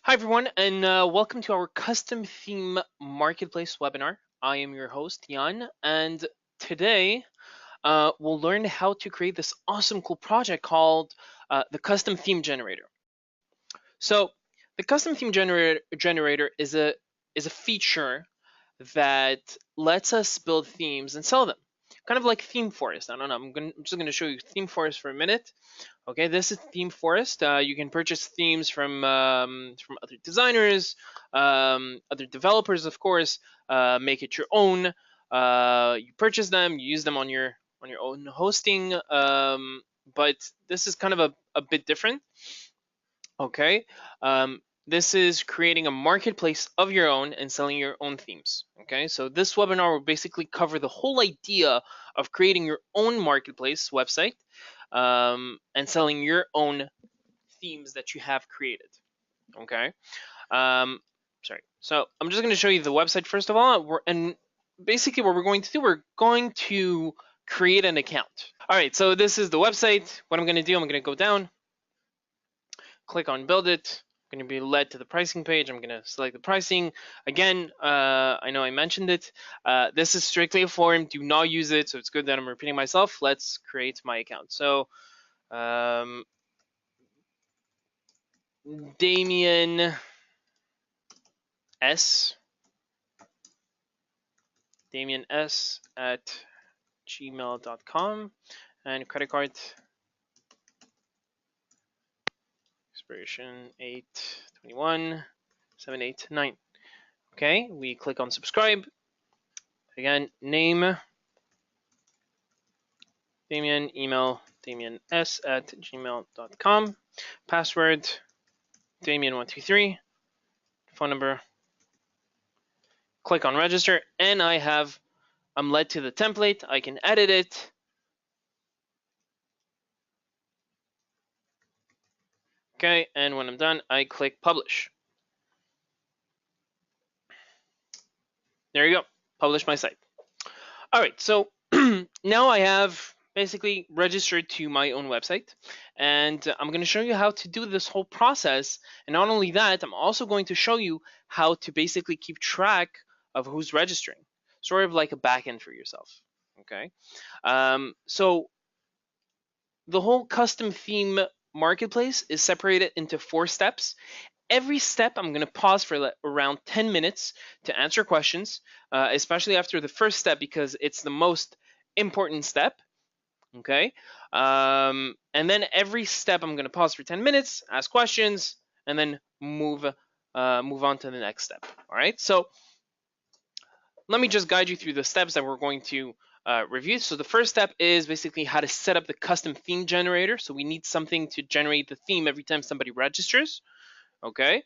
Hi, everyone, and welcome to our custom theme marketplace webinar. I am your host, Yann, and today we'll learn how to create this awesome, cool project called the Custom Theme Generator. So, the Custom Theme Generator is a feature that lets us build themes and sell them, kind of like Theme Forest. I don't know. I'm just going to show you Theme Forest for a minute. Okay, this is Theme Forest. You can purchase themes from other designers, other developers, of course. Make it your own. You purchase them, you use them on your own hosting. But this is kind of a bit different. Okay, this is creating a marketplace of your own and selling your own themes. Okay, so this webinar will basically cover the whole idea of creating your own marketplace website and selling your own themes that you have created. Okay, sorry. So I'm just going to show you the website first of all, and basically what we're going to do, we're going to create an account. All right, so this is the website. What I'm going to do, I'm going to go down, click on build it. I'm going to be led to the pricing page. I'm going to select the pricing. Again, I know I mentioned it. This is strictly a form. Do not use it. So it's good that I'm repeating myself. Let's create my account. So Damien S at gmail.com and credit card expiration 8/21/789. Okay, we click on subscribe. Again, name Damien, email Damien S at gmail.com, password Damien123, phone number. Click on register, and I'm led to the template. I can edit it. Okay, and when I'm done, I click publish. There you go, publish my site. All right, so now I have basically registered to my own website, and I'm going to show you how to do this whole process. And not only that, I'm also going to show you how to basically keep track of who's registering, sort of like a backend for yourself. Okay, so the whole custom theme marketplace is separated into 4 steps. Every step, I'm going to pause for around 10 minutes to answer questions, especially after the first step because it's the most important step. Okay, and then every step I'm going to pause for 10 minutes, ask questions, and then move on to the next step. All right, so let me just guide you through the steps that we're going to review. So the first step is basically how to set up the custom theme generator. So we need something to generate the theme every time somebody registers. Okay.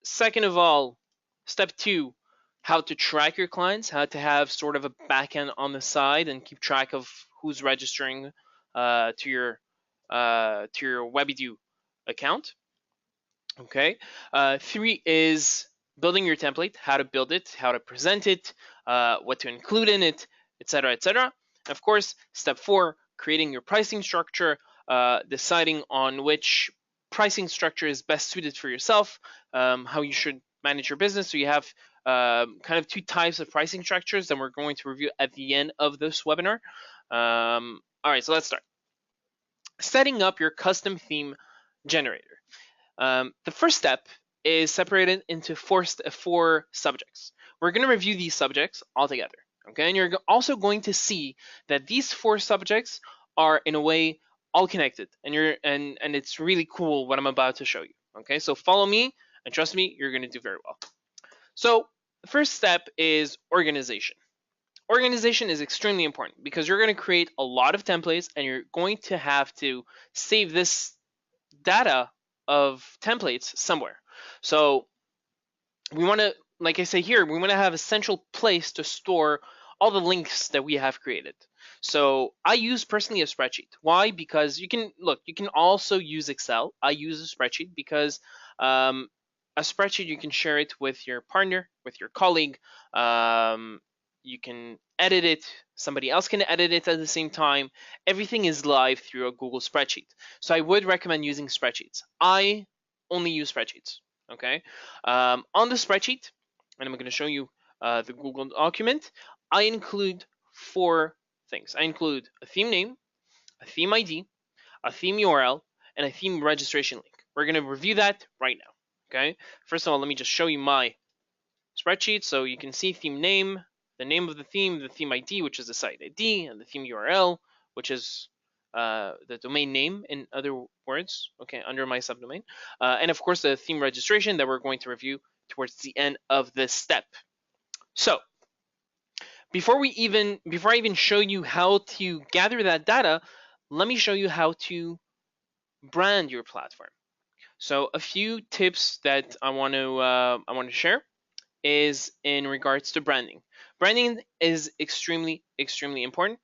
Second of all, step 2, how to track your clients, how to have sort of a backend on the side and keep track of who's registering to your Webydo account. Okay. 3 is building your template, how to build it, how to present it, what to include in it, etc., etc. Of course, step 4, creating your pricing structure, deciding on which pricing structure is best suited for yourself, how you should manage your business. So you have kind of 2 types of pricing structures that we're going to review at the end of this webinar. All right, so let's start. Setting up your custom theme generator. The first step is separated into 4 subjects. We're going to review these subjects all together. Okay, and you're also going to see that these 4 subjects are in a way all connected, and it's really cool what I'm about to show you. Okay, so follow me, and trust me, you're going to do very well. So the first step is organization. Organization is extremely important because you're going to create a lot of templates, and you're going to have to save this data of templates somewhere. So we want to, like I say here, we want to have a central place to store all the links that we have created. So I use personally a spreadsheet. Why? Because you can also use Excel. I use a spreadsheet because a spreadsheet, you can share it with your partner, with your colleague. You can edit it. Somebody else can edit it at the same time. Everything is live through a Google spreadsheet. So I would recommend using spreadsheets. I only use spreadsheets. Okay, on the spreadsheet, and I'm going to show you the Google document. I include 4 things. I include a theme name, a theme ID, a theme URL, and a theme registration link. We're going to review that right now. Okay, first of all, let me just show you my spreadsheet so you can see theme name, the name of the theme ID, which is the site ID, and the theme URL, which is the domain name, in other words, okay, under my subdomain, and of course the theme registration that we're going to review towards the end of this step. So before I even show you how to gather that data, let me show you how to brand your platform. So a few tips that I want to share is in regards to branding. Branding is extremely important.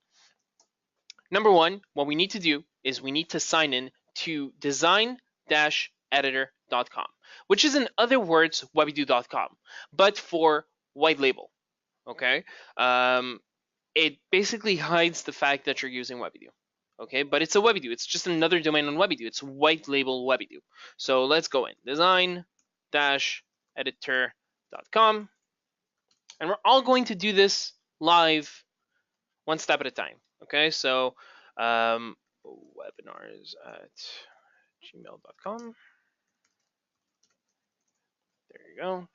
Number one, what we need to do is we need to sign in to design-editor.com, which is in other words webydo.com, but for white label. Okay, it basically hides the fact that you're using Webydo. Okay, but it's a Webydo. It's just another domain on Webydo. It's white label Webydo. So let's go in design-editor.com, and we're all going to do this live, one step at a time. Okay, so webinars@gmail.com. There you go.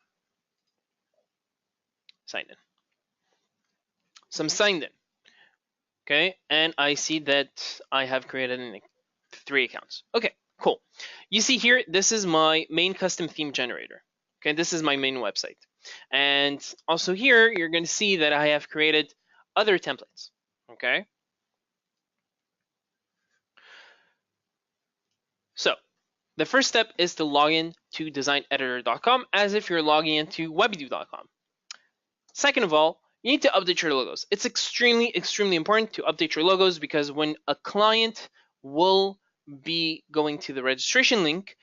Sign in. So I'm signed in. Okay, and I see that I have created 3 accounts. Okay, cool. You see here, this is my main custom theme generator. Okay, this is my main website. And also here, you're going to see that I have created other templates. Okay. So the first step is to log in to designeditor.com as if you're logging into webydo.com. Second of all, you need to update your logos. It's extremely important to update your logos, because when a client will be going to the registration link,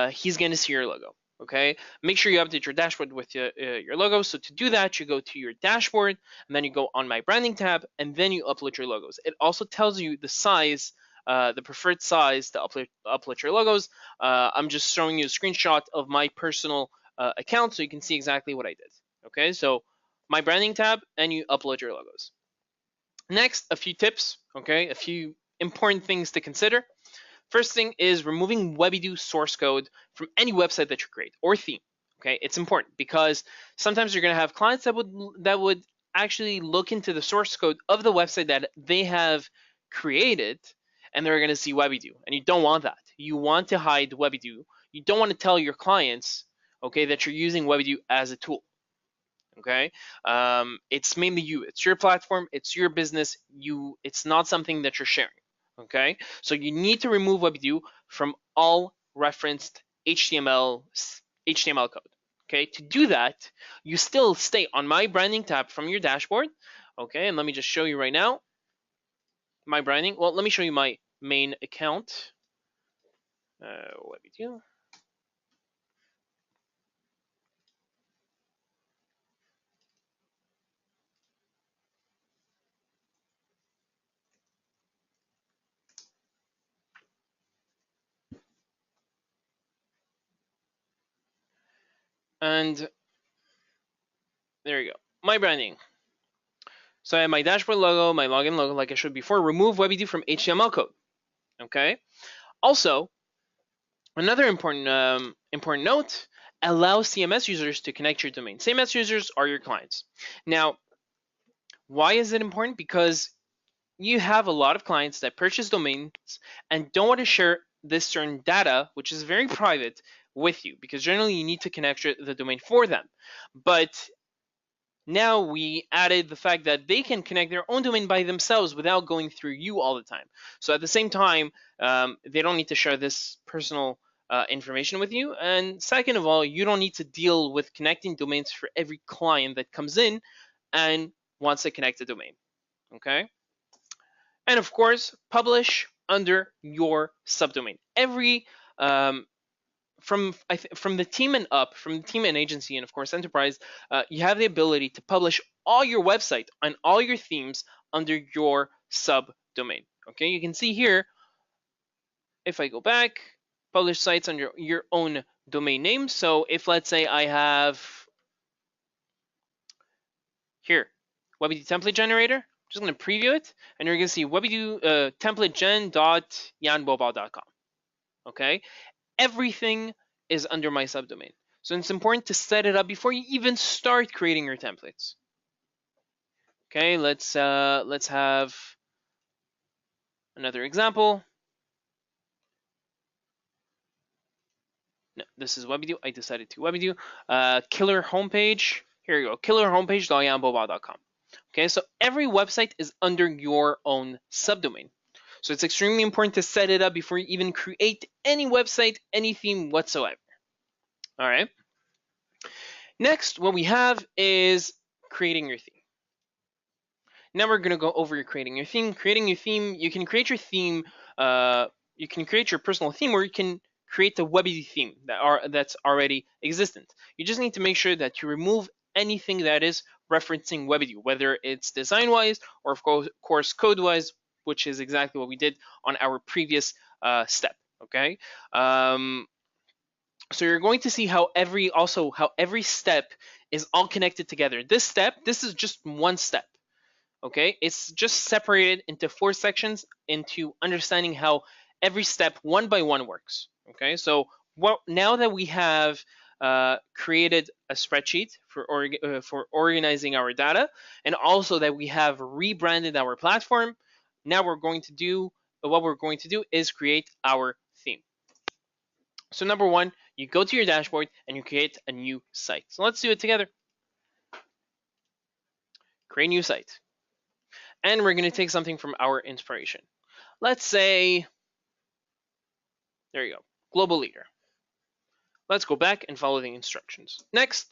he's going to see your logo. Okay, make sure you update your dashboard with your logo. So to do that, you go to your dashboard, and then you go on my branding tab, and then you upload your logos. It also tells you the size, the preferred size to upload your logos. I'm just showing you a screenshot of my personal account so you can see exactly what I did. Okay, so my branding tab, and you upload your logos. Next, a few tips, okay, a few important things to consider. First thing is removing Webydo source code from any website that you create or theme. Okay, it's important because sometimes you're going to have clients that would actually look into the source code of the website that they have created, and they're going to see Webydo, and you don't want that. You want to hide Webydo. You don't want to tell your clients, okay, that you're using Webydo as a tool. Okay, it's mainly you. It's your platform. It's your business. It's not something that you're sharing. Okay, so you need to remove Webydo from all referenced HTML code. Okay, to do that, you still stay on my branding tab from your dashboard. Okay, and let me just show you right now my branding. Well, let me show you my main account. Webydo. And there you go, my branding. So I have my dashboard logo, my login logo, like I showed before. Remove Webydo from HTML code. Okay. Also, another important note: allow CMS users to connect your domain. CMS users are your clients. Now, why is it important? Because you have a lot of clients that purchase domains and don't want to share this certain data, which is very private, with you, because generally you need to connect the domain for them. But now we added the fact that they can connect their own domain by themselves without going through you all the time. So at the same time, they don't need to share this personal information with you. And second of all, you don't need to deal with connecting domains for every client that comes in and wants to connect a domain. Okay. And of course, publish under your subdomain. Every from the team and up, from the team and agency, and of course enterprise, you have the ability to publish all your website and all your themes under your subdomain. Okay, you can see here, if I go back, publish sites under your own domain name. So if let's say I have here Webydo template generator, I'm just going to preview it, and you're going to see Webydo template gen.yannbobal.com. Okay, everything is under my subdomain. So it's important to set it up before you even start creating your templates. Okay, let's have another example. No, this is Webydo. I decided to Webydo. Killer homepage. Here you go. Killerhomepage.yannbobal.com. Okay, so every website is under your own subdomain. So it's extremely important to set it up before you even create any website, any theme whatsoever. All right. Next, what we have is creating your theme. Now we're going to go over your creating your theme. Creating your theme, you can create your theme. You can create your personal theme, or you can create a Webydo theme that's already existent. You just need to make sure that you remove anything that is referencing Webydo, whether it's design-wise or of course code-wise, which is exactly what we did on our previous step. Okay. So you're going to see how every step is all connected together. This is just one step. Okay, it's just separated into 4 sections into understanding how every step one by one works. Okay, so now that we have created a spreadsheet for organizing our data, and also that we have rebranded our platform, now what we're going to do is create our theme. So number 1, you go to your dashboard and you create a new site. So let's do it together. Create a new site. And we're going to take something from our inspiration. Let's say, there you go, global leader. Let's go back and follow the instructions. Next,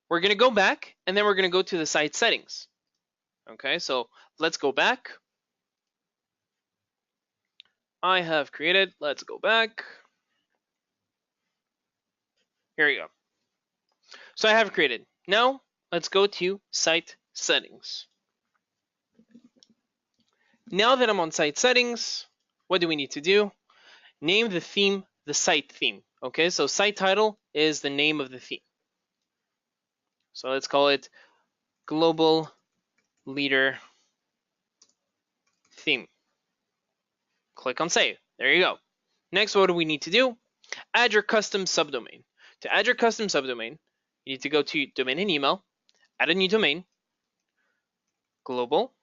we're going to go back, and then we're going to go to the site settings. Okay, so let's go back. I have created, let's go back. Here we go. So I have created. Now, let's go to site settings. Now that I'm on site settings, what do we need to do? Name the theme, the site theme. Okay, so site title is the name of the theme. So let's call it Global Leader Theme. Click on Save. There you go. Next, what do we need to do? Add your custom subdomain. To add your custom subdomain, you need to go to Domain and Email, add a new domain, global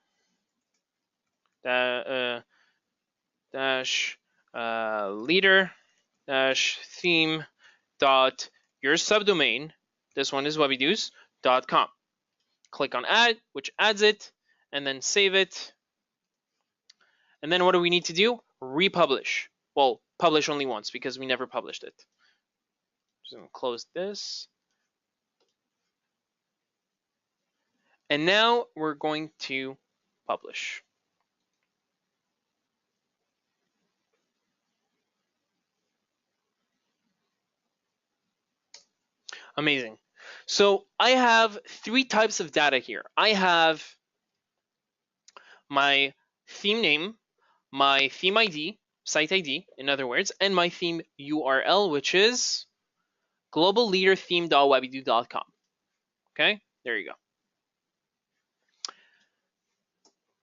leader theme dot your subdomain. This one is webydos.com. Click on Add, which adds it, and then save it. And then what do we need to do? Republish. Well, publish only once because we never published it. Just gonna close this. And now we're going to publish. Amazing. So I have 3 types of data here. I have my theme name, my theme ID, site ID, in other words, and my theme URL, which is globalleadertheme.webydo.com. Okay, there you go.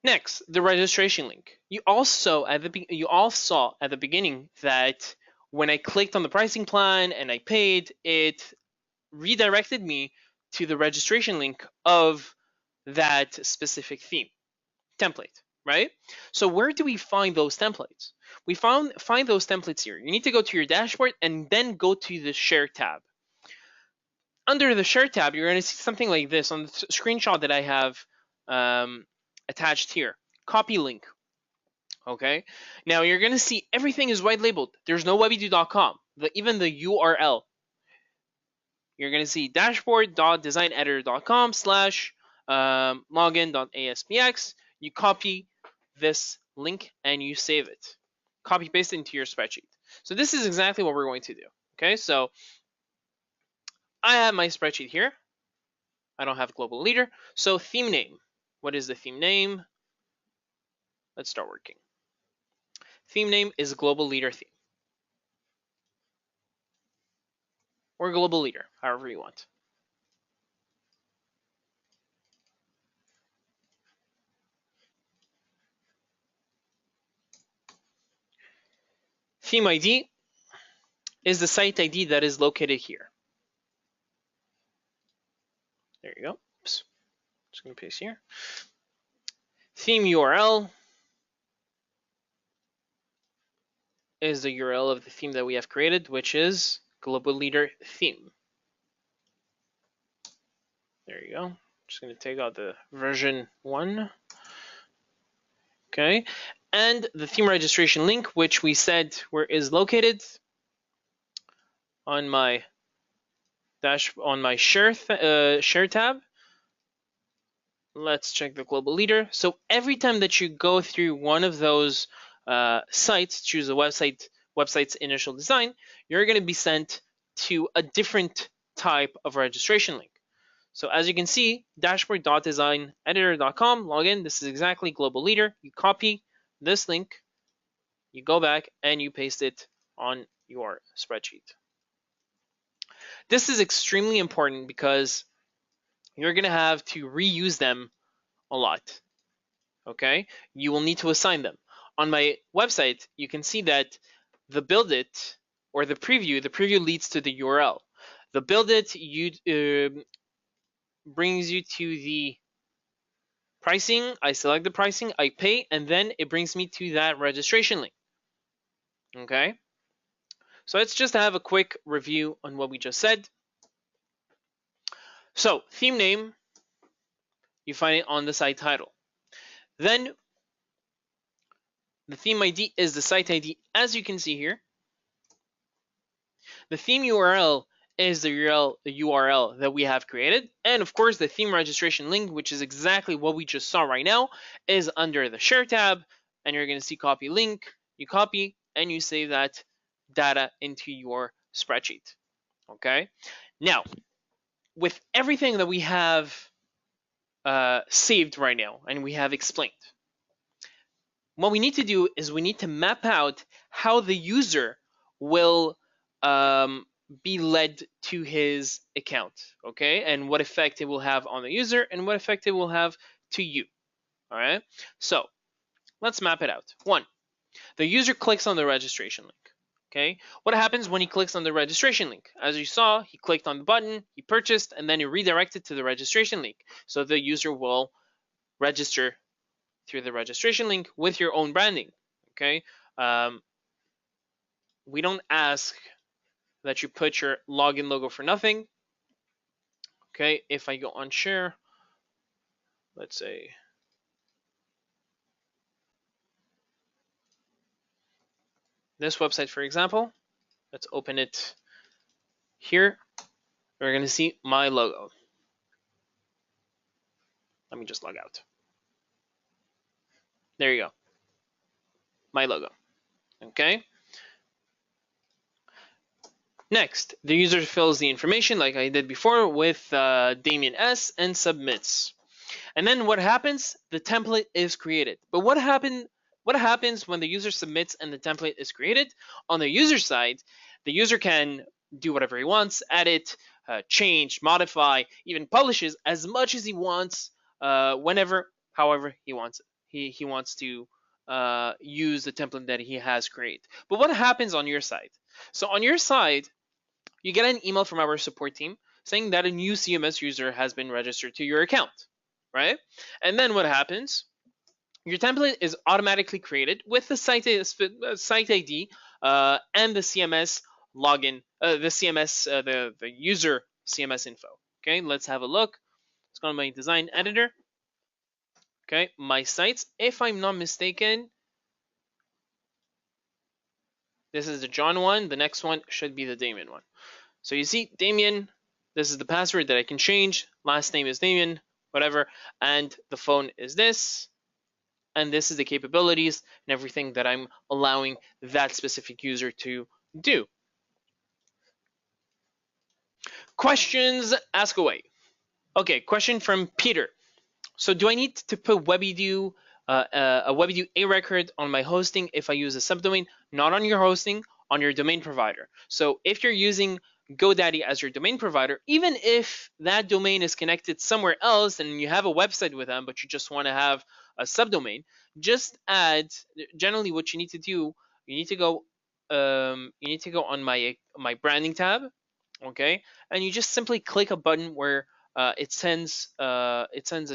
Next, the registration link. You all saw at the beginning that when I clicked on the pricing plan and I paid, it redirected me to the registration link of that specific theme template, right? So where do we find those templates? We find those templates here. You need to go to your dashboard and then go to the Share tab. Under the Share tab, you're going to see something like this on the screenshot that I have attached here. Copy link. Okay. Now you're going to see everything is white labeled. There's no webydo.com. Even the URL. You're going to see dashboard.designeditor.com/login.aspx. You copy this link and you save it. Copy paste it into your spreadsheet. So this is exactly what we're going to do. Okay, so I have my spreadsheet here. I don't have global leader. So theme name. What is the theme name? Let's start working. Theme name is global leader theme. or global leader, however you want. Theme ID is the site ID that is located here. There you go. Oops. Just going to paste here. Theme URL is the URL of the theme that we have created, which is global leader theme. There you go. Just going to take out the version 1. Okay. And the theme registration link, which we said where is located on my share tab. Let's check the global leader. So every time that you go through one of those sites, choose a website's initial design, you're going to be sent to a different type of registration link. So as you can see, dashboard.designeditor.com, login. This is exactly global leader. You copy this link, you go back and you paste it on your spreadsheet. This is extremely important because you're going to have to reuse them a lot. Okay, you will need to assign them. On my website, you can see that the build it or the preview leads to the URL. The build it brings you to the pricing. I select the pricing, I pay, and then it brings me to that registration link. Okay, so let's just have a quick review on what we just said. So theme name, you find it on the site title. Then the theme ID is the site ID, as you can see here. The theme URL is the URL that we have created. And of course, the theme registration link, which is exactly what we just saw right now, is under the share tab. And you're going to see copy link. You copy and you save that data into your spreadsheet. Okay. Now, with everything that we have saved right now and we have explained, what we need to do is we need to map out how the user will be led to his account, okay? And what effect it will have on the user and what effect it will have to you, all right? So let's map it out. 1, the user clicks on the registration link, okay? What happens when he clicks on the registration link? As you saw, he clicked on the button, he purchased, and then he redirected to the registration link. So the user will register through the registration link with your own branding, okay? We don't ask that you put your login logo for nothing. Okay, if I go on share, let's say this website, for example, let's open it here. We're going to see my logo. Let me just log out. There you go. My logo. Okay. Next, the user fills the information like I did before with Damien S and submits. And then what happens? The template is created. But what happens when the user submits and the template is created? On the user side, the user can do whatever he wants, edit, change, modify, even publishes as much as he wants, whenever, however he wants it. He wants to use the template that he has created. But what happens on your side? So on your side, you get an email from our support team saying that a new CMS user has been registered to your account, right? And then what happens? Your template is automatically created with the site ID and the CMS login, the user CMS info. Okay, let's have a look. Let's go to my design editor. Okay, my sites. If I'm not mistaken, this is the John one. The next one should be the Damien one. So you see, Damien, this is the password that I can change. Last name is Damien, whatever. And the phone is this. And this is the capabilities and everything that I'm allowing that specific user to do. Questions, ask away. Okay, question from Peter. So do I need to put Webydo, a Webydo A record on my hosting if I use a subdomain? Not on your hosting, on your domain provider. So if you're using GoDaddy as your domain provider, even if that domain is connected somewhere else and you have a website with them, but you just want to have a subdomain, just add. Generally, what you need to do, you need to go on my branding tab, okay, and you just simply click a button where it sends a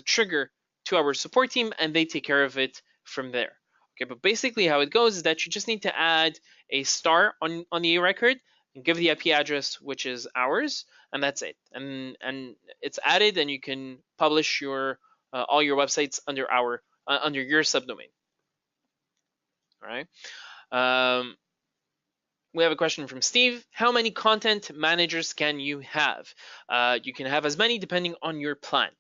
trigger to our support team, and they take care of it from there. Okay, but basically how it goes is that you just need to add a star on the record and give the IP address, which is ours, and that's it. And it's added, and you can publish your all your websites under under your subdomain. All right. We have a question from Steve. How many content managers can you have? You can have as many depending on your plan.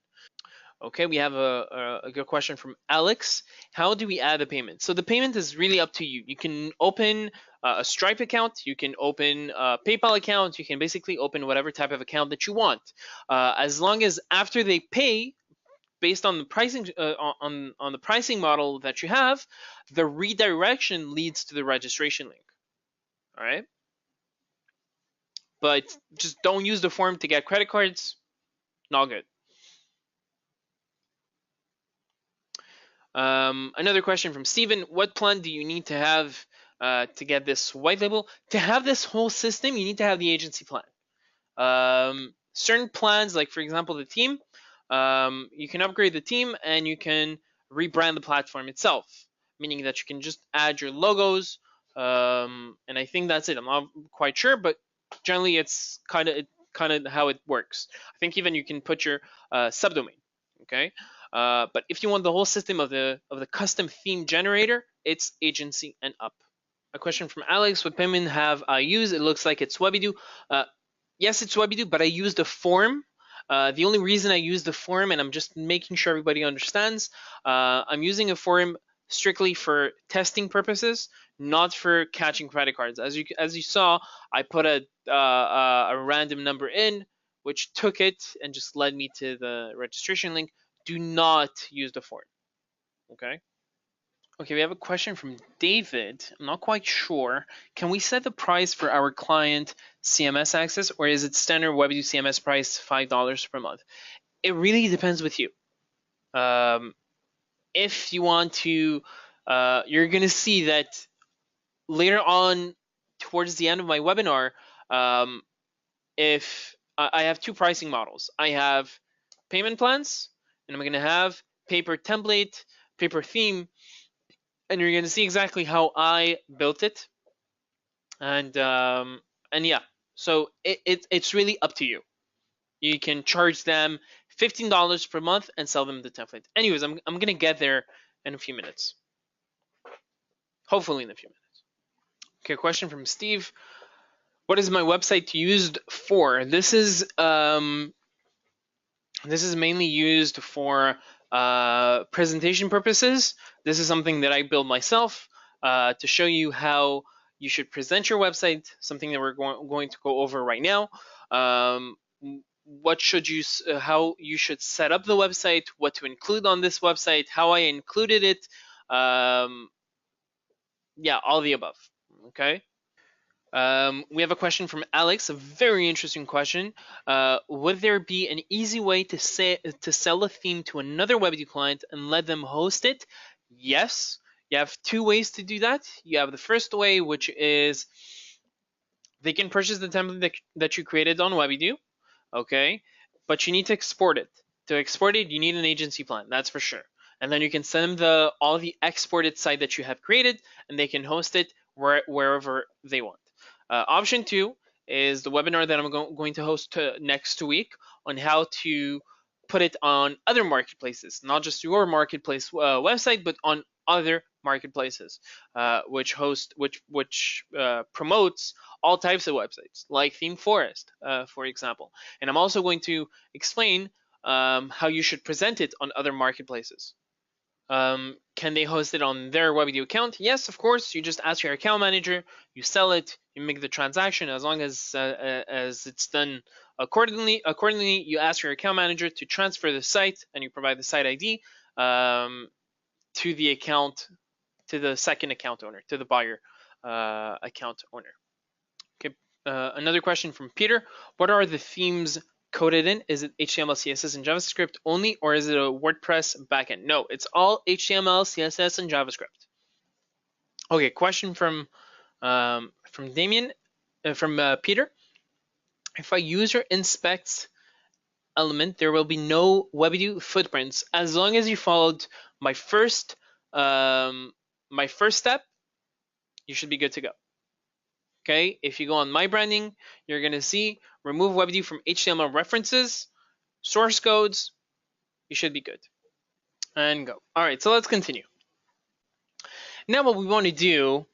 Okay, we have a good question from Alex. How do we add a payment? So the payment is really up to you. You can open a Stripe account, you can open a PayPal account, you can basically open whatever type of account that you want. As long as after they pay, based on the pricing on the pricing model that you have, the redirection leads to the registration link. All right, but just don't use the form to get credit cards. Not good. Another question from Steven. What plan do you need to have to get this white label? To have this whole system, you need to have the agency plan. Certain plans, like for example the team, you can upgrade the team and you can rebrand the platform itself, meaning that you can just add your logos, and I think that's it. I'm not quite sure, but generally it's kind of how it works. I think even you can put your subdomain. Okay. But if you want the whole system of the custom theme generator, it's agency and up. A question from Alex: what payment have I used? It looks like it's Webydo. Yes, it's Webydo, but I used a form. The only reason I use the form, and I'm just making sure everybody understands, I'm using a form strictly for testing purposes, not for catching credit cards. As you saw, I put a random number in, which took it and just led me to the registration link. Do not use the form. Okay. Okay, we have a question from David. I'm not quite sure. Can we set the price for our client CMS access, or is it standard Webydo CMS price $5 per month? It really depends with you. If you want to, you're gonna see that later on, towards the end of my webinar, if I have two pricing models, I have payment plans, and I'm gonna have paper template, paper theme, and you're going to see exactly how I built it. And yeah, so it's really up to you. You can charge them $15 per month and sell them the template. Anyways, I'm going to get there in a few minutes. Hopefully in a few minutes. Okay, question from Steve. What is my website used for? This is mainly used for presentation purposes. This is something that I built myself to show you how you should present your website, something that we're going to go over right now. How you should set up the website, what to include on this website, how I included it. Yeah, all the above. Okay. We have a question from Alex, a very interesting question. Would there be an easy way to sell a theme to another Webydo client and let them host it? Yes, you have two ways to do that. You have the first way, which is they can purchase the template that you created on Webydo, okay? But you need to export it. To export it, you need an agency plan, that's for sure. And then you can send them all the exported site that you have created, and they can host it wherever they want. Option 2 is the webinar that I'm going to host next week on how to put it on other marketplaces, not just your marketplace website, but on other marketplaces, which promotes all types of websites, like Theme Forest, for example. And I'm also going to explain how you should present it on other marketplaces. Can they host it on their Webydo account? Yes, of course. You just ask your account manager, you sell it, you make the transaction. As long as it's done accordingly, you ask your account manager to transfer the site, and you provide the site ID to the second account owner, to the buyer account owner. Another question from Peter. What are the themes coded in? Is it HTML, CSS, and JavaScript only, or is it a WordPress backend? No, it's all HTML, CSS, and JavaScript. Okay, question from Damien, from Peter. If a user inspects element, there will be no Webydo footprints as long as you followed my first step. You should be good to go. Okay, if you go on my branding, you're going to see remove Webydo from HTML references, source codes. You should be good. And go. All right, so let's continue. Now what we want to do,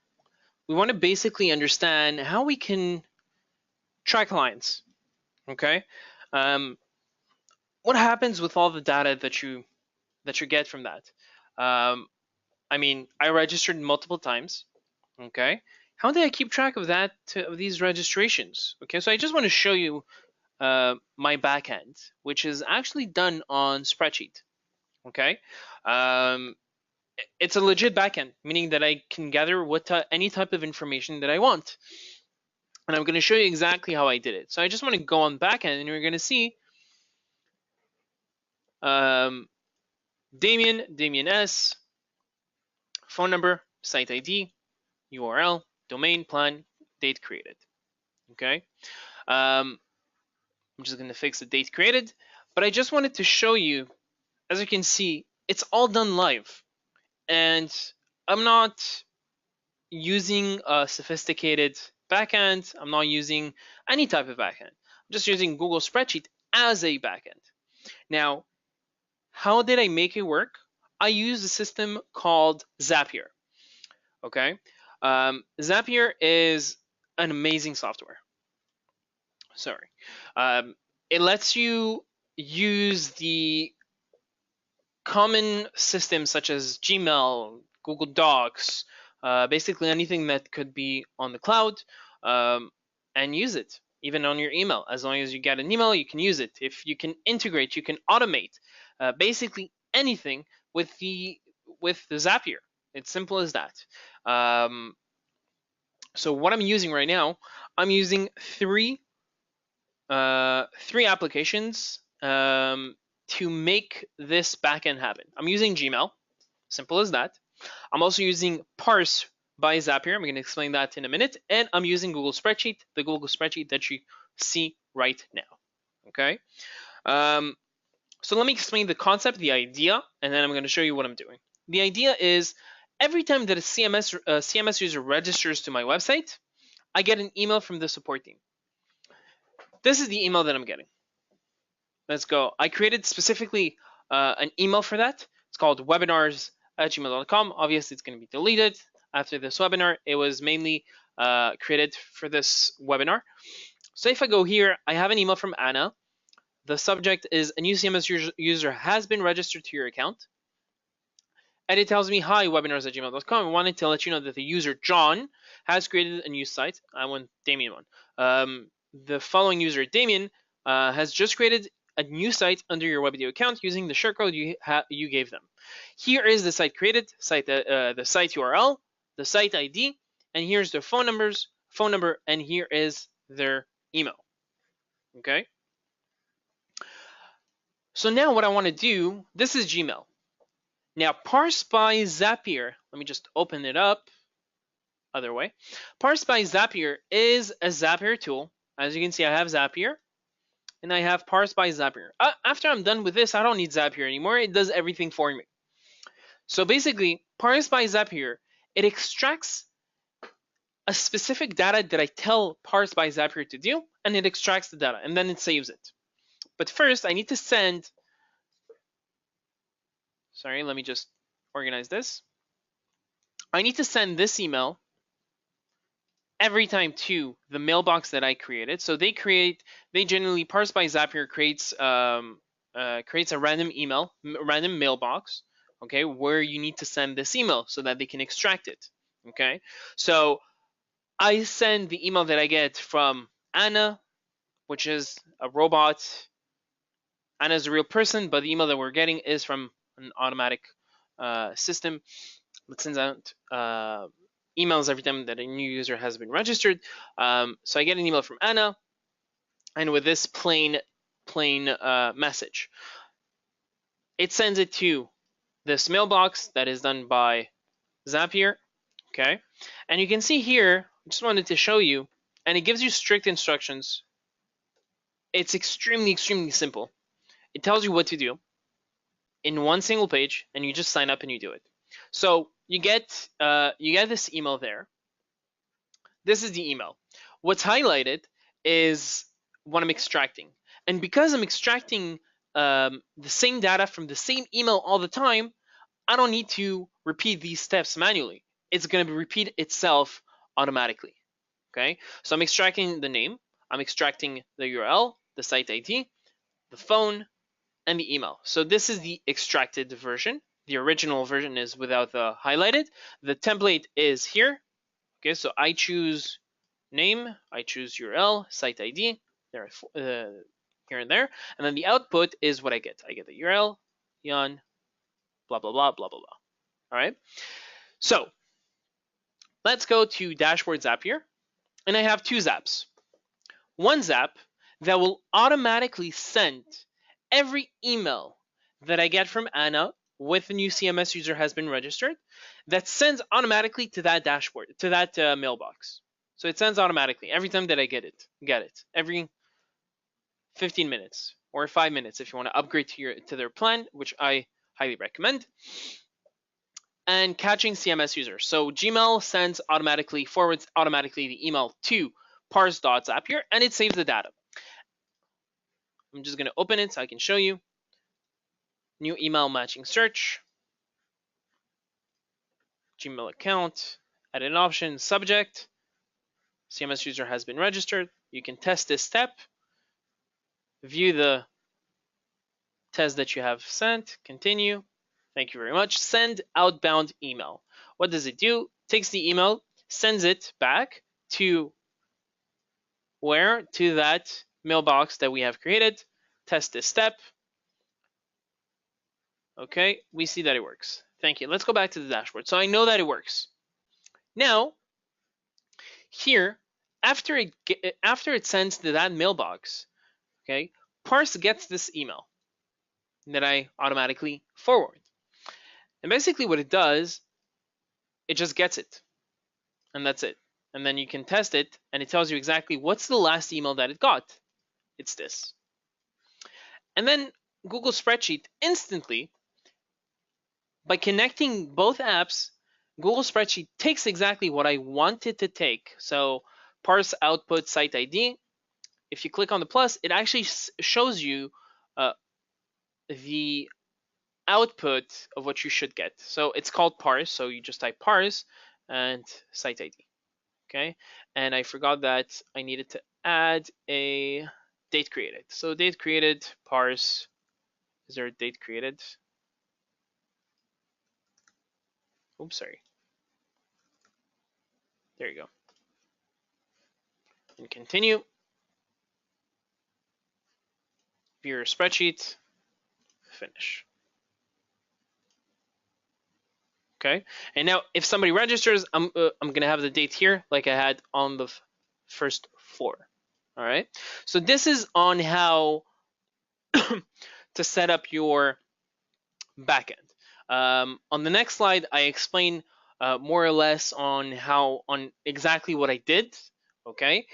we want to basically understand how we can track clients. Okay, what happens with all the data that you get from that? I mean, I registered multiple times. Okay, how did I keep track of that of these registrations? Okay, so I just want to show you my backend, which is actually done on spreadsheet. Okay, it's a legit backend, meaning that I can gather any type of information that I want. And I'm going to show you exactly how I did it. So I just want to go on backend, and you're going to see Damien S, phone number, site ID, URL, domain, plan, date created. Okay. I'm just going to fix the date created, but I just wanted to show you, as you can see, it's all done live. And I'm not using a sophisticated backend. I'm not using any type of backend. I'm just using Google Spreadsheet as a backend. Now, how did I make it work? I used a system called Zapier. Okay, Zapier is an amazing software. Sorry, it lets you use the common systems such as Gmail, Google Docs, basically anything that could be on the cloud, and use it even on your email. As long as you get an email, you can use it. If you can integrate, you can automate basically anything with the Zapier. It's simple as that. So what I'm using right now, I'm using three applications to make this backend happen. I'm using Gmail, simple as that. I'm also using Parse by Zapier. I'm going to explain that in a minute. And I'm using Google Spreadsheet, the Google Spreadsheet that you see right now. Okay. So let me explain the concept, the idea, and then I'm going to show you what I'm doing. The idea is every time that a CMS user registers to my website, I get an email from the support team. This is the email that I'm getting. Let's go. I created specifically an email for that. It's called webinars@gmail.com. Obviously, it's going to be deleted after this webinar. It was mainly created for this webinar. So if I go here, I have an email from Anna. The subject is a new CMS user has been registered to your account. And it tells me, hi, webinars@gmail.com. I wanted to let you know that the user, John, has created a new site. I want Damien one. The following user, Damien, has just created a new site under your Webydo account using the share code you gave them. Here is the site created, the site URL, the site ID, and here's their phone number, and here is their email. Okay. So now what I want to do, this is Gmail. Now Parse by Zapier, let me just open it up. Other way. Parse by Zapier is a Zapier tool. As you can see, I have Zapier. And I have Parse by Zapier. After I'm done with this, I don't need Zapier anymore. It does everything for me. So basically, Parse by Zapier, it extracts a specific data that I tell Parse by Zapier to do, and it extracts the data, and then it saves it. But first, I need to send... Sorry, let me just organize this. I need to send this email every time to the mailbox that I created. So they generally, Parse by Zapier creates a random email, random mailbox, okay, where you need to send this email so that they can extract it, okay? So I send the email that I get from Anna, which is a robot. Anna's a real person, but the email that we're getting is from an automatic system that sends out emails every time that a new user has been registered. So I get an email from Anna, and with this plain message, it sends it to this mailbox that is done by Zapier. Okay, and you can see here, I just wanted to show you, and it gives you strict instructions. It's extremely simple. It tells you what to do in one single page, and you just sign up and you do it. So you get this email there. This is the email. What's highlighted is what I'm extracting, and because I'm extracting the same data from the same email all the time, I don't need to repeat these steps manually. It's going to repeat itself automatically. Okay, so I'm extracting the name, I'm extracting the URL, the site ID, the phone, and the email. So this is the extracted version. The original version is without the highlighted. The template is here. Okay, so I choose name, I choose URL, site ID, there, here and there, and then the output is what I get. I get the URL, Yann, blah blah blah blah blah blah. All right. So let's go to Dashboard Zapier, and I have two zaps. One zap that will automatically send every email that I get from Anna with a new CMS user has been registered, that sends automatically to that dashboard, to that mailbox. So it sends automatically every time that I get it every 15 minutes or 5 minutes if you want to upgrade to their plan, which I highly recommend. And catching CMS users. So Gmail sends automatically, forwards automatically the email to parse.zapier, and it saves the data. I'm just going to open it so I can show you. New email matching search, Gmail account, edit option, subject, CMS user has been registered. You can test this step, view the test that you have sent, continue. Thank you very much. Send outbound email. What does it do? Takes the email, sends it back to where? To that mailbox that we have created. Test this step. Okay, we see that it works. Thank you. Let's go back to the dashboard. So I know that it works. Now, here, after it sends to that mailbox, okay, Parse gets this email that I automatically forward. And basically what it does, it just gets it, and that's it. And then you can test it, and it tells you exactly what's the last email that it got. It's this. And then Google Spreadsheet instantly, by connecting both apps, Google Spreadsheet takes exactly what I want it to take. So parse output site ID. If you click on the plus, it actually shows you the output of what you should get. So it's called parse. So you just type parse and site ID. Okay. And I forgot that I needed to add a date created. So date created, parse. Is there a date created? Oops, sorry. There you go. And continue. View your spreadsheet. Finish. Okay. And now, if somebody registers, I'm gonna have the date here, like I had on the first floor. All right. So this is on how to set up your backend. On the next slide, I explain more or less on exactly what I did. Okay.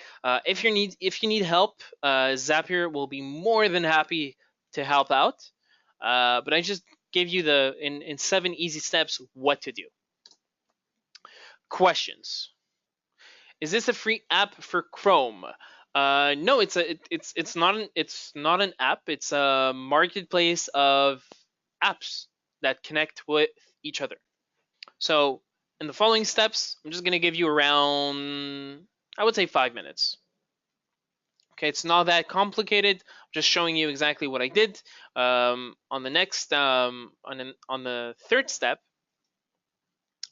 If you need help, Zapier will be more than happy to help out. But I just gave you in 7 easy steps what to do. Questions? Is this a free app for Chrome? No, it's not an app. It's a marketplace of apps that connect with each other. So in the following steps, I'm just going to give you around, I would say, 5 minutes. Okay, it's not that complicated. I'm just showing you exactly what I did. On the next, on the third step,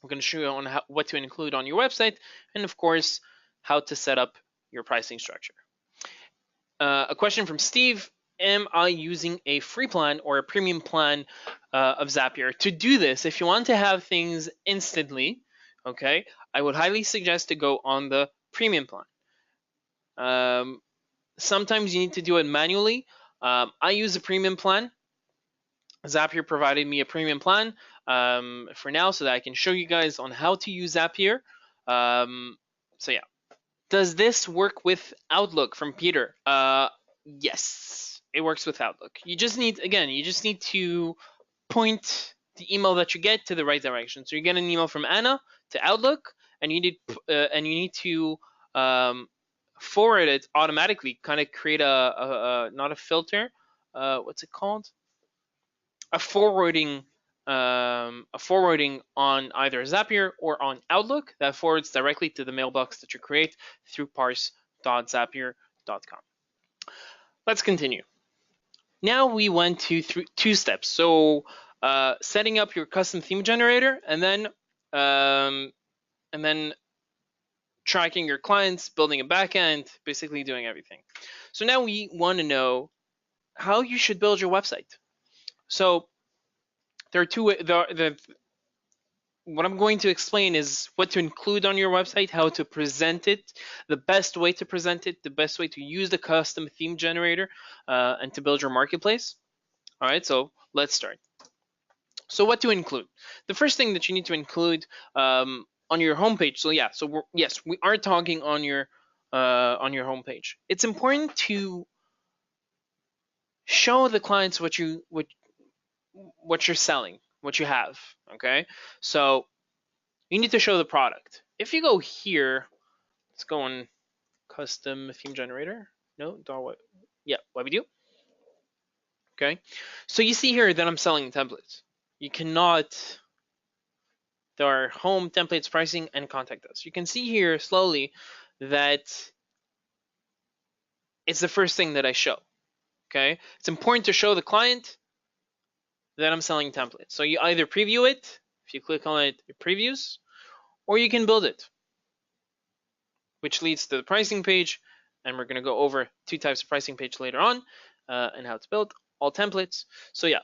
I'm going to show you on what to include on your website, and of course, how to set up your pricing structure. A question from Steve: am I using a free plan or a premium plan of Zapier? To do this, if you want to have things instantly, okay, I would highly suggest to go on the premium plan. Sometimes you need to do it manually. I use a premium plan. Zapier provided me a premium plan for now so that I can show you guys on how to use Zapier. So yeah. Does this work with Outlook from Peter? Yes, it works with Outlook. You just need to point the email that you get to the right direction. So you get an email from Anna to Outlook, and you need to forward it automatically. Kind of create a not a filter. What's it called? A forwarding on either Zapier or on Outlook that forwards directly to the mailbox that you create through parse.zapier.com. Let's continue. Now we went to two steps. So setting up your custom theme generator, and then tracking your clients, building a backend, basically doing everything. So now we want to know how you should build your website. So there are two. What I'm going to explain is what to include on your website, how to present it, the best way to present it, the best way to use the custom theme generator, and to build your marketplace. All right, so let's start. So what to include? The first thing that you need to include on your homepage. So yeah, we are talking on your homepage. It's important to show the clients what you're selling, what you have. Okay, so you need to show the product. If you go here, let's go on custom theme generator. No, Webydo. Okay, so you see here that I'm selling templates. You cannot. There are home, templates, pricing, and contact us. You can see here slowly that it's the first thing that I show. Okay, it's important to show the client that I'm selling templates. So you either preview it, if you click on it, it previews, or you can build it, which leads to the pricing page. And we're going to go over two types of pricing page later on and how to build all templates. So yeah,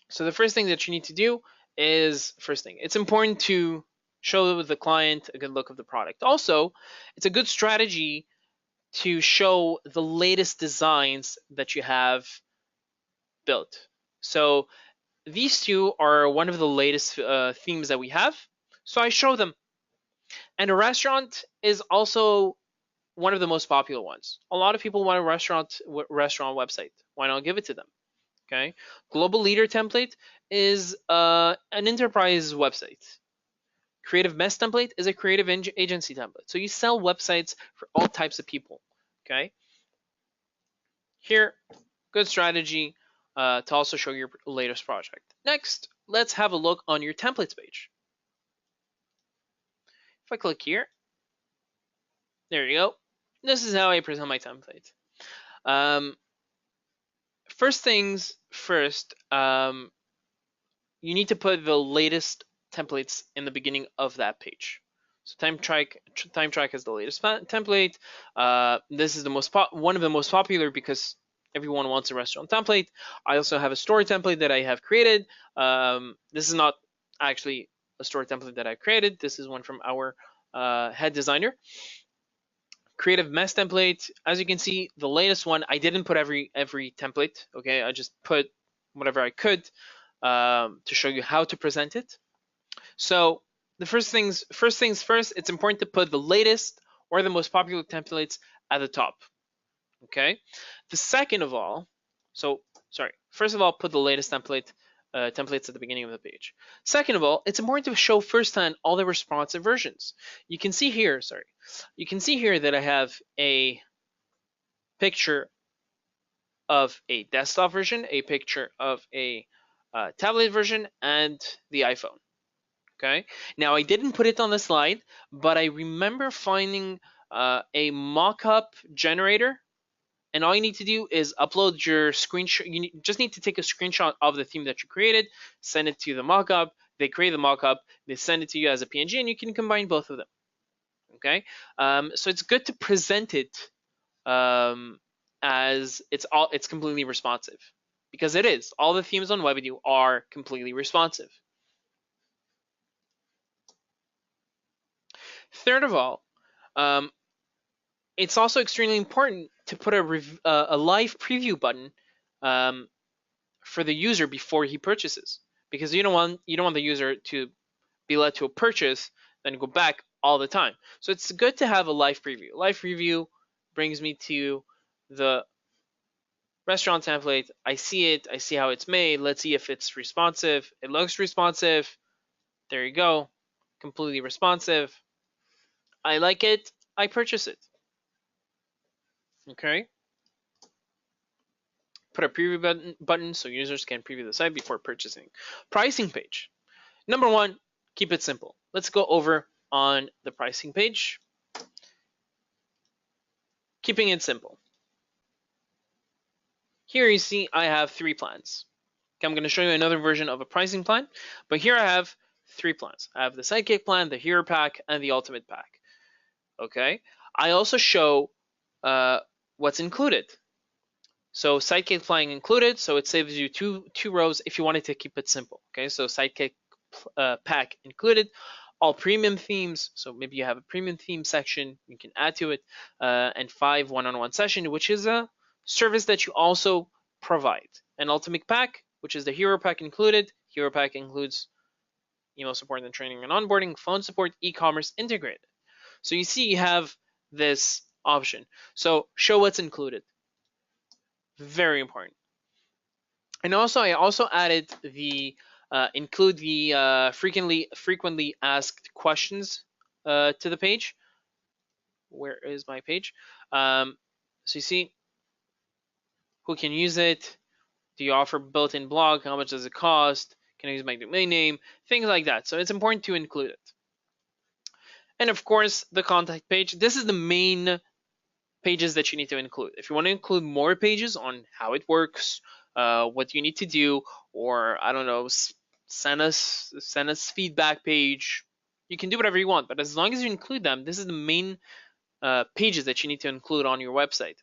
so the first thing that you need to do is it's important to show the client a good look of the product. Also, it's a good strategy to show the latest designs that you have built. So these two are one of the latest themes that we have. So I show them. And a restaurant is also one of the most popular ones. A lot of people want a restaurant website. Why not give it to them? Okay. Global Leader template is an enterprise website. Creative Mess template is a creative agency template. So you sell websites for all types of people. Okay. Here, good strategy to also show your latest project. Next, let's have a look on your templates page. If I click here, there you go. This is how I present my template. First things first, you need to put the latest templates in the beginning of that page. So time track is the latest template. This is one of the most popular because everyone wants a restaurant template. I also have a store template that I have created. This is not actually a store template that I created. This is one from our head designer. Creative Mess template. As you can see, the latest one, I didn't put every template. Okay, I just put whatever I could to show you how to present it. So the first things first, it's important to put the latest or the most popular templates at the top. Okay. The second of all, first of all, put the latest templates at the beginning of the page. Second of all, it's important to show firsthand all the responsive versions. You can see here, that I have a picture of a desktop version, a picture of a tablet version, and the iPhone. Okay. Now I didn't put it on the slide, but I remember finding a mock-up generator, and all you need to do is upload your screenshot. You just need to take a screenshot of the theme that you created, send it to the mock-up. They create the mock-up, they send it to you as a PNG, and you can combine both of them. Okay. So it's good to present it as it's completely responsive, because it is. All the themes on Webydo are completely responsive. Third of all, it's also extremely important to put a live preview button for the user before he purchases, because you don't want the user to be led to a purchase then go back all the time. So it's good to have a live preview. Live preview brings me to the restaurant template. I see it. I see how it's made. Let's see if it's responsive. It looks responsive. There you go. Completely responsive. I like it. I purchase it. Okay. Put a preview button so users can preview the site before purchasing. Pricing page. Number one, keep it simple. Let's go over on the pricing page. Keeping it simple. Here you see I have 3 plans. Okay, I'm going to show you another version of a pricing plan, but here I have 3 plans. I have the Sidekick plan, the Hero Pack, and the Ultimate Pack. Okay, I also show what's included. So Sidekick plan included, so it saves you two rows if you wanted to keep it simple. Okay, so Sidekick pack included, all premium themes. So maybe you have a premium theme section, you can add to it, and 5 one-on-one session, which is a service that you also provide. An Ultimate Pack, which is the Hero Pack included. Hero Pack includes email support and training and onboarding, phone support, e-commerce integrated. So you see you have this option. So show what's included. Very important. And also I also added the include the frequently asked questions to the page. Where is my page? So you see who can use it. Do you offer built-in blog? How much does it cost? Can I use my domain name? Things like that. So it's important to include it. And of course, the contact page. This is the main pages that you need to include. If you want to include more pages on how it works, what you need to do, or I don't know, send us feedback page, you can do whatever you want. But as long as you include them, this is the main pages that you need to include on your website.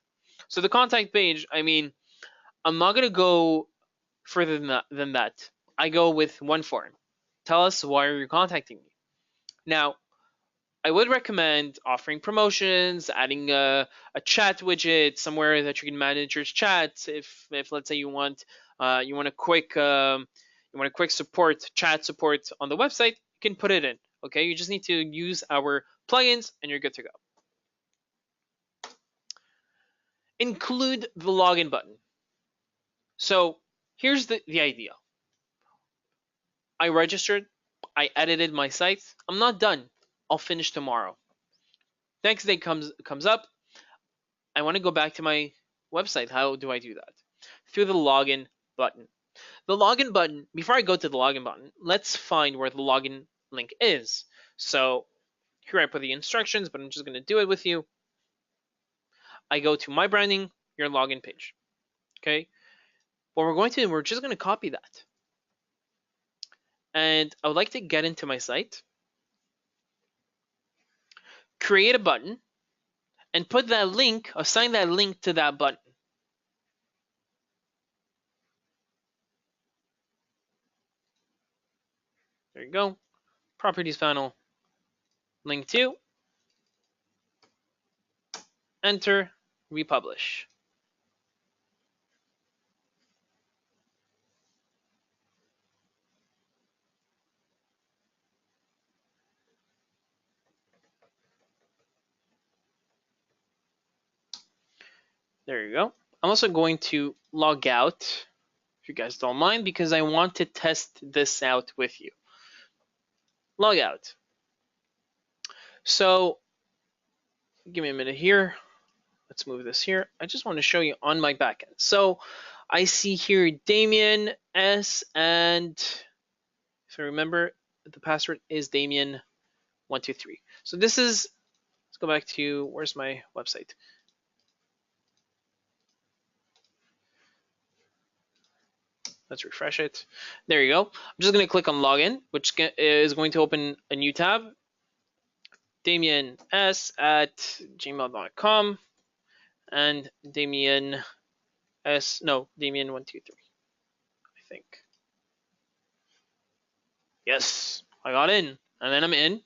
So the contact page, I mean, I'm not gonna go further than that. I go with one form. Tell us why are you contacting me. Now, I would recommend offering promotions, adding a chat widget somewhere that you can manage your chats. If let's say you want a quick chat support on the website, you can put it in. Okay, you just need to use our plugins and you're good to go. Include the login button. So here's the idea. I registered, I edited my site. I'm not done. I'll finish tomorrow. Next day comes up. I want to go back to my website. How do I do that? Through the login button. The login button, before I go to the login button, let's find where the login link is. So here I put the instructions, but I'm just going to do it with you. I go to my branding, your login page. Okay. What we're just going to copy that. And I would like to get into my site, create a button, and put that link, assign that link to that button. There you go. Properties panel, link to, enter, republish. There you go. I'm also going to log out, if you guys don't mind, because I want to test this out with you. Log out. So give me a minute here. Let's move this here. I just want to show you on my backend. So I see here Damien S, and if I remember, the password is Damien123. So this is, let's go back to, where's my website? Let's refresh it. There you go. I'm just going to click on login, which is going to open a new tab. DamienS@gmail.com and Damien123, I think. Yes, I got in, and then I'm in.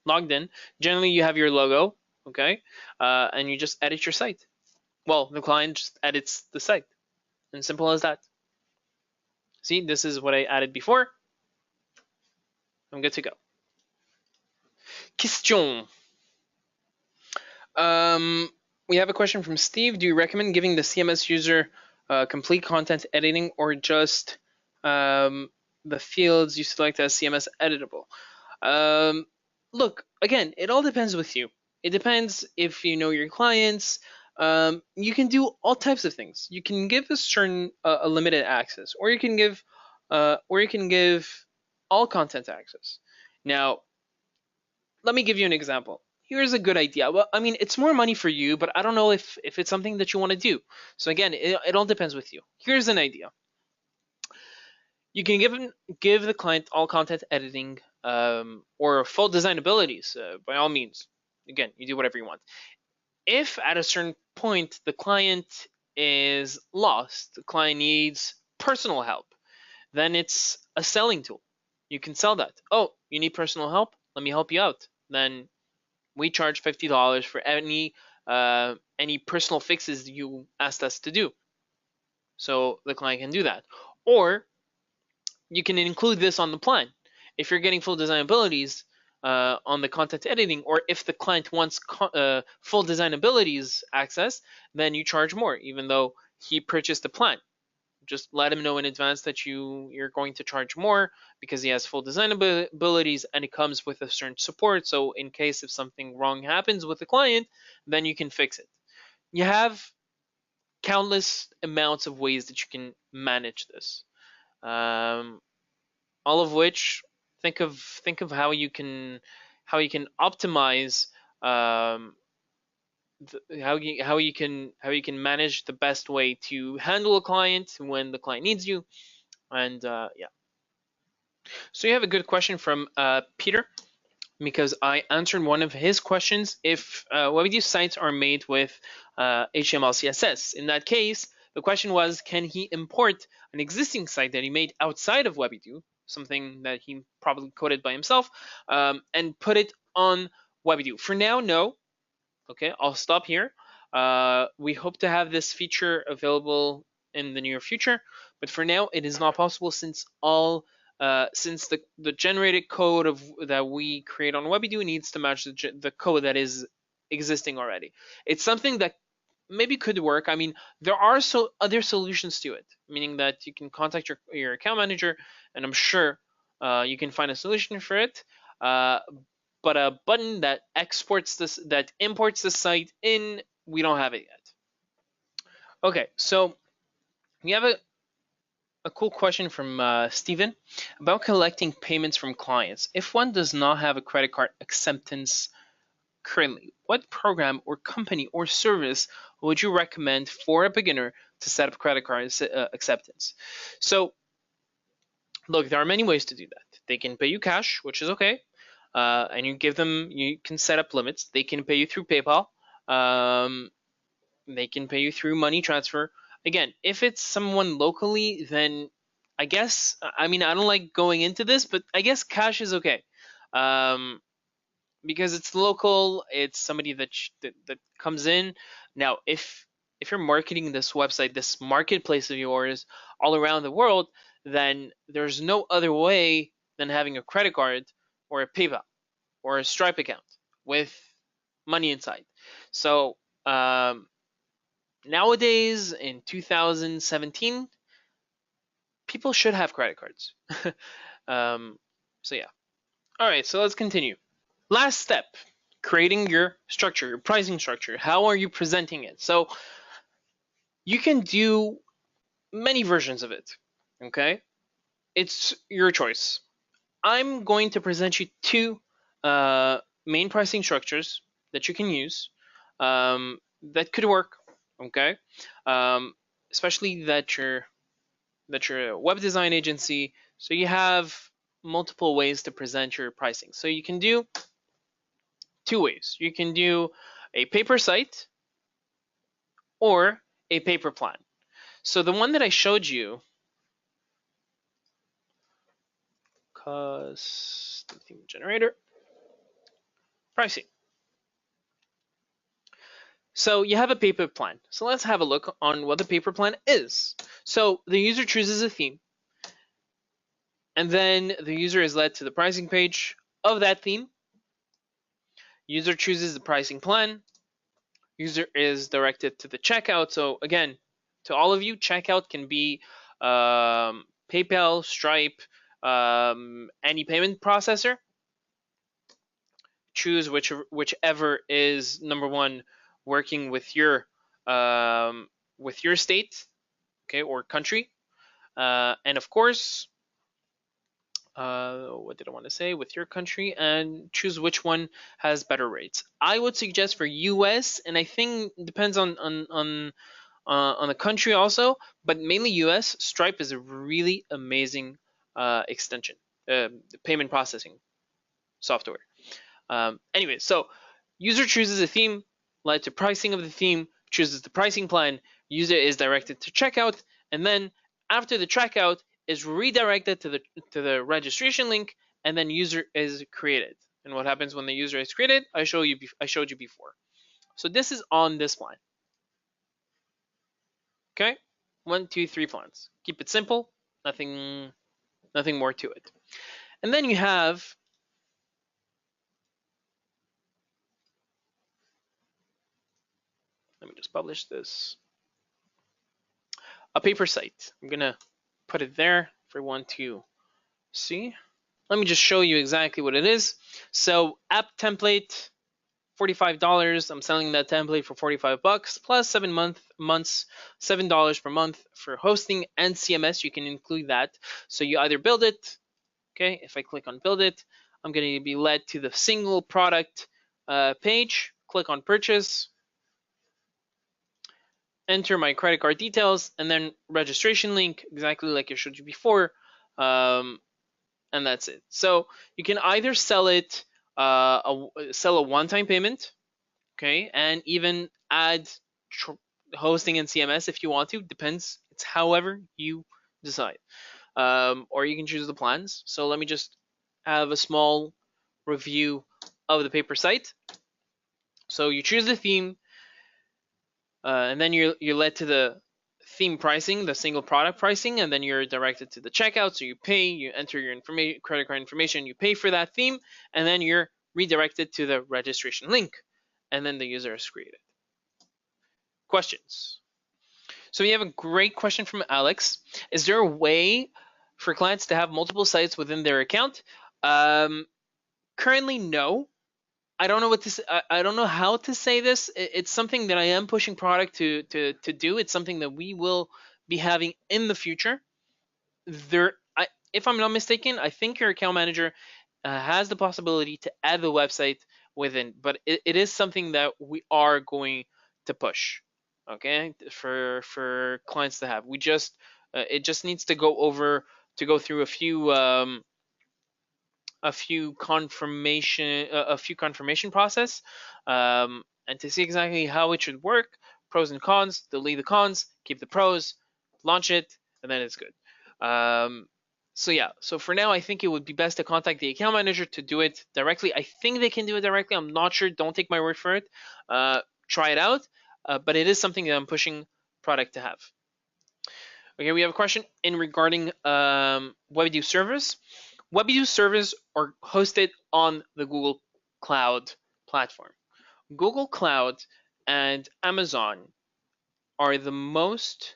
logged in, generally you have your logo, okay, and you just edit your site. Well, the client just edits the site, and simple as that. See, this is what I added before. I'm good to go. Question. We have a question from Steve. Do you recommend giving the CMS user complete content editing or just the fields you select as CMS editable? Look, again, it all depends with you. It depends if you know your clients. You can do all types of things. You can give a certain a limited access, or you can give all content access. Now, let me give you an example. Here's a good idea. Well, I mean, it's more money for you, but I don't know if it's something that you want to do. So again, it all depends with you. Here's an idea. You can give the client all content editing or full design abilities by all means. Again, you do whatever you want. If at a certain point the client is lost, the client needs personal help, then it's a selling tool. You can sell that. Oh, you need personal help? Let me help you out. Then we charge $50 for any personal fixes you asked us to do. So the client can do that. Or you can include this on the plan. If you're getting full design abilities on the content editing, or if the client wants full design abilities access, then you charge more, even though he purchased the plan. Just let him know in advance that you're going to charge more because he has full design abilities and it comes with a certain support. So in case if something wrong happens with the client, then you can fix it. You have countless amounts of ways that you can manage this. All of which think of how you can optimize how you can manage the best way to handle a client when the client needs you, and yeah. So you have a good question from Peter, because I answered one of his questions. If Webydo sites are made with HTML, CSS, in that case, the question was, can he import an existing site that he made outside of Webydo, something that he probably coded by himself, and put it on Webydo? For now, no. Okay, I'll stop here. We hope to have this feature available in the near future, but for now it is not possible, since the generated code that we create on Webydo needs to match the code that is existing already. It's something that maybe could work. I mean, there are other solutions to it, meaning that you can contact your account manager, and I'm sure you can find a solution for it. But a button that imports the site in, we don't have it yet. Okay, so we have a cool question from Steven about collecting payments from clients. If one does not have a credit card acceptance currently, what program or company or service would you recommend for a beginner to set up credit card acceptance? So, look, there are many ways to do that. They can pay you cash, which is okay. And you can set up limits. They can pay you through PayPal. They can pay you through money transfer. Again, if it's someone locally, then I guess, I mean, I don't like going into this, but I guess cash is okay. Because it's local, it's somebody that comes in. Now, if you're marketing this website, this marketplace of yours all around the world, then there's no other way than having a credit card or a PayPal or a Stripe account with money inside. So nowadays, in 2017, people should have credit cards. So yeah. All right, so let's continue. Last step, creating your structure, your pricing structure. How are you presenting it? So you can do many versions of it, okay? It's your choice. I'm going to present you two main pricing structures that you can use that could work, okay? Especially that you're a web design agency, so you have multiple ways to present your pricing. So you can do two ways. You can do a paper site or a paper plan. So the one that I showed you, Custom Theme Generator, pricing. So you have a paper plan. So let's have a look on what the paper plan is. So the user chooses a theme, and then the user is led to the pricing page of that theme. User chooses the pricing plan. User is directed to the checkout. So again, to all of you, checkout can be PayPal, Stripe, any payment processor. Choose whichever is number one working with your state, okay, or country, and of course, what did I want to say? With your country, and choose which one has better rates. I would suggest for US, and I think it depends on the country also, but mainly US. Stripe is a really amazing extension, payment processing software. Anyway, so user chooses a theme, led to pricing of the theme, chooses the pricing plan, user is directed to checkout, and then after the checkout is redirected to the registration link, and then user is created. And what happens when the user is created? I showed you before. So this is on this plan. Okay, 1, 2, 3 plans. Keep it simple. Nothing more to it. And then you have let me just publish this. A paper site. I'm gonna put it there for everyone to see. Let me just show you exactly what it is. So app template, $45. I'm selling that template for $45 plus 7 months, $7 per month for hosting and CMS. You can include that. So you either build it. Okay, if I click on build it, I'm going to be led to the single product page. Click on purchase. Enter my credit card details, and then registration link, exactly like I showed you before, and that's it. So you can either sell it, sell a one-time payment, okay, and even add hosting and CMS if you want to. Depends. It's however you decide, or you can choose the plans. So let me just have a small review of the paper site. So you choose the theme. And then you're led to the theme pricing, the single product pricing, and then you're directed to the checkout. So you pay, you enter your information, credit card information, you pay for that theme, and then you're redirected to the registration link, and then the user is created. Questions? So we have a great question from Alex. Is there a way for clients to have multiple sites within their account? Currently, no. I don't know what to say. I don't know how to say this. It's something that I am pushing product to do. It's something that we will be having in the future. If I'm not mistaken, I think your account manager has the possibility to add the website within, but it is something that we are going to push. Okay, for clients to have. We just it just needs to go through a few confirmation process, and to see exactly how it should work, pros and cons, delete the cons, keep the pros, launch it, and then it's good. So yeah, so for now, I think it would be best to contact the account manager to do it directly. I think they can do it directly. I'm not sure. Don't take my word for it. Try it out, but it is something that I'm pushing product to have. Okay, we have a question in regarding Webydo servers. Webydo servers are hosted on the Google Cloud platform. Google Cloud and Amazon are the most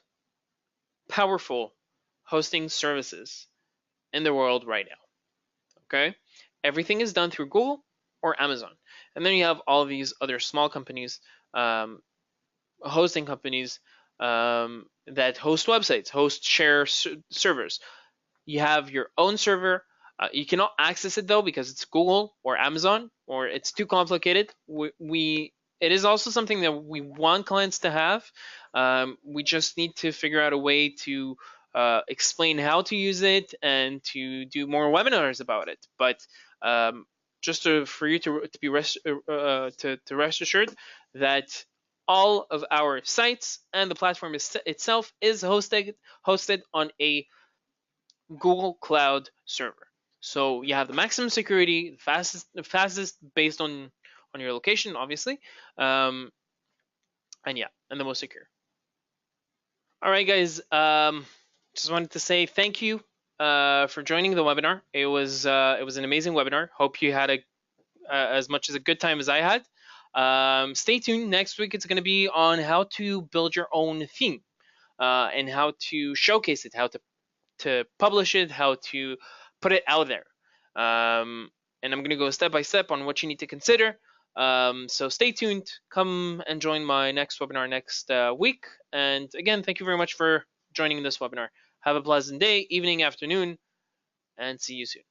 powerful hosting services in the world right now. Okay, everything is done through Google or Amazon, and then you have all of these other small companies, hosting companies that host websites, share servers. You have your own server. You cannot access it though because it's Google or Amazon or it's too complicated. It is also something that we want clients to have. We just need to figure out a way to explain how to use it and to do more webinars about it. But just for you to rest assured that all of our sites and the platform itself is hosted on a Google Cloud server. So you have the maximum security, the fastest based on on your location, obviously, and yeah, and the most secure. All right, guys. Just wanted to say thank you for joining the webinar. It was an amazing webinar. Hope you had as much as a good time as I had. Stay tuned. Next week it's going to be on how to build your own theme and how to showcase it, how to publish it, how to put it out there. And I'm going to go step by step on what you need to consider. So stay tuned. Come and join my next webinar next week. And again, thank you very much for joining this webinar. Have a pleasant day, evening, afternoon, and see you soon.